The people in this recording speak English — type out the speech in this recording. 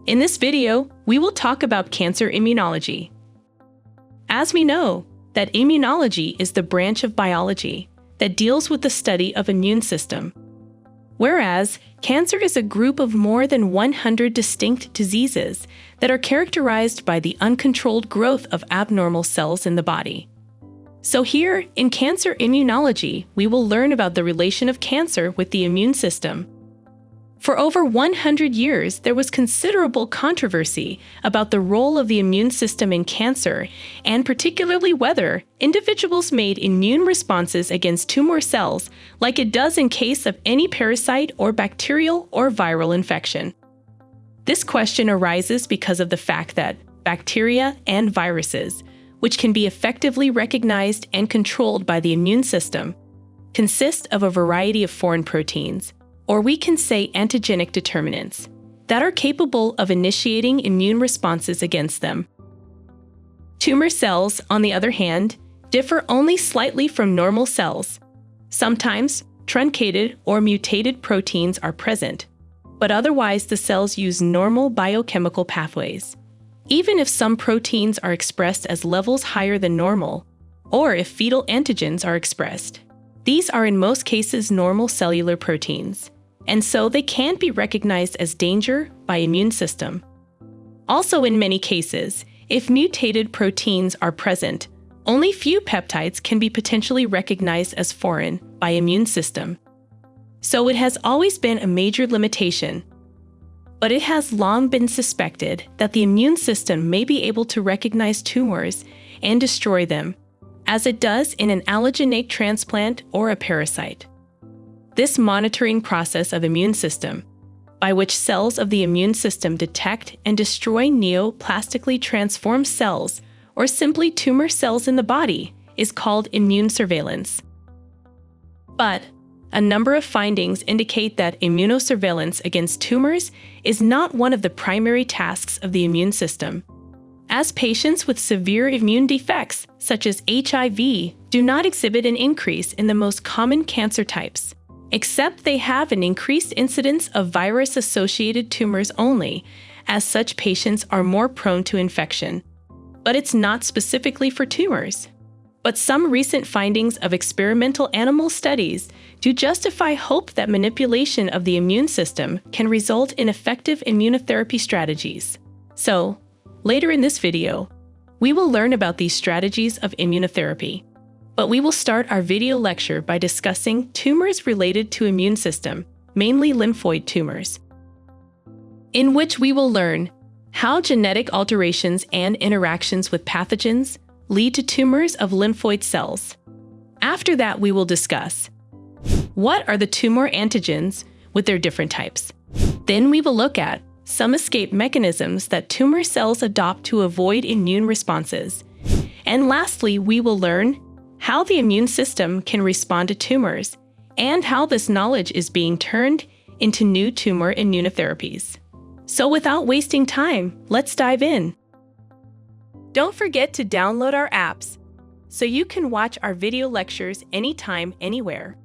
In this video, we will talk about cancer immunology. As we know, that immunology is the branch of biology that deals with the study of immune system, whereas cancer is a group of more than 100 distinct diseases that are characterized by the uncontrolled growth of abnormal cells in the body. So here, in Cancer Immunology, we will learn about the relation of cancer with the immune system. For over 100 years, there was considerable controversy about the role of the immune system in cancer, and particularly whether individuals made immune responses against tumor cells like it does in case of any parasite or bacterial or viral infection. This question arises because of the fact that bacteria and viruses, which can be effectively recognized and controlled by the immune system, consist of a variety of foreign proteins, or we can say antigenic determinants, that are capable of initiating immune responses against them. Tumor cells, on the other hand, differ only slightly from normal cells. Sometimes, truncated or mutated proteins are present, but otherwise the cells use normal biochemical pathways. Even if some proteins are expressed as levels higher than normal, or if fetal antigens are expressed, these are in most cases normal cellular proteins, and so they can't be recognized as danger by immune system. Also, in many cases, if mutated proteins are present, only few peptides can be potentially recognized as foreign by immune system. So it has always been a major limitation. But it has long been suspected that the immune system may be able to recognize tumors and destroy them, as it does in an allogeneic transplant or a parasite. This monitoring process of immune system, by which cells of the immune system detect and destroy neoplastically transformed cells or simply tumor cells in the body, is called immune surveillance. But a number of findings indicate that immunosurveillance against tumors is not one of the primary tasks of the immune system, as patients with severe immune defects, such as HIV, do not exhibit an increase in the most common cancer types, except they have an increased incidence of virus-associated tumors only, as such patients are more prone to infection. But it's not specifically for tumors. But some recent findings of experimental animal studies do justify hope that manipulation of the immune system can result in effective immunotherapy strategies. So, later in this video, we will learn about these strategies of immunotherapy. But we will start our video lecture by discussing tumors related to immune system, mainly lymphoid tumors, in which we will learn how genetic alterations and interactions with pathogens lead to tumors of lymphoid cells. After that, we will discuss what are the tumor antigens with their different types. Then we will look at some escape mechanisms that tumor cells adopt to avoid immune responses. And lastly, we will learn how the immune system can respond to tumors and how this knowledge is being turned into new tumor immunotherapies. So without wasting time, let's dive in. Don't forget to download our apps so you can watch our video lectures anytime, anywhere.